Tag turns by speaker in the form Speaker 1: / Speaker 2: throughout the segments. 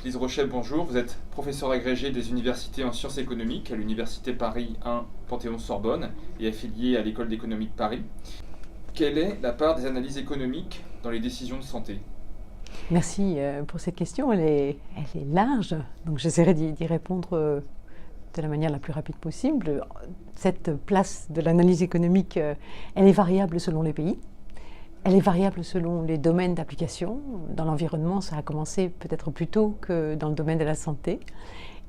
Speaker 1: Lise Rochelle, bonjour. Vous êtes professeur agrégé des universités en sciences économiques à l'Université Paris 1 Panthéon-Sorbonne et affilié à l'École d'économie de Paris. Quelle est la part des analyses économiques dans les décisions de santé?
Speaker 2: Merci pour cette question, elle est large, donc j'essaierai d'y répondre de la manière la plus rapide possible. Cette place de l'analyse économique, elle est variable selon les pays, elle est variable selon les domaines d'application. Dans l'environnement, ça a commencé peut-être plus tôt que dans le domaine de la santé.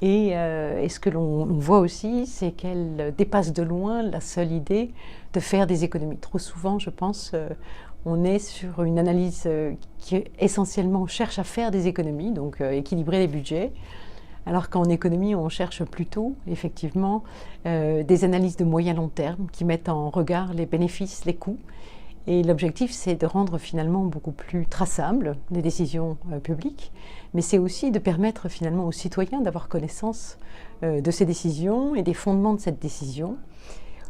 Speaker 2: Et ce que l'on voit aussi, c'est qu'elle dépasse de loin la seule idée de faire des économies. Trop souvent, je pense, on est sur une analyse qui essentiellement cherche à faire des économies, donc équilibrer les budgets, alors qu'en économie, on cherche plutôt, effectivement, des analyses de moyen-long terme qui mettent en regard les bénéfices, les coûts. Et l'objectif, c'est de rendre finalement beaucoup plus traçables les décisions publiques, mais c'est aussi de permettre finalement aux citoyens d'avoir connaissance de ces décisions et des fondements de cette décision.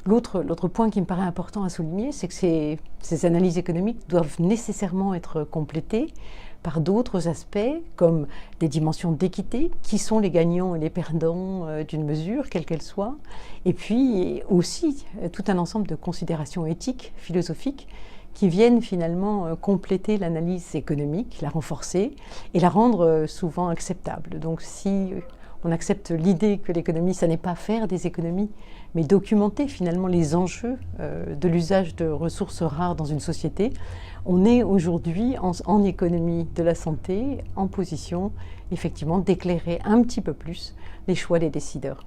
Speaker 2: L'autre point qui me paraît important à souligner, c'est que ces analyses économiques doivent nécessairement être complétées par d'autres aspects, comme des dimensions d'équité, qui sont les gagnants et les perdants d'une mesure, quelle qu'elle soit, et puis aussi tout un ensemble de considérations éthiques, philosophiques, qui viennent finalement compléter l'analyse économique, la renforcer et la rendre souvent acceptable. Donc si on accepte l'idée que l'économie, ça n'est pas faire des économies, mais documenter finalement les enjeux de l'usage de ressources rares dans une société, on est aujourd'hui en économie de la santé en position effectivement d'éclairer un petit peu plus les choix des décideurs.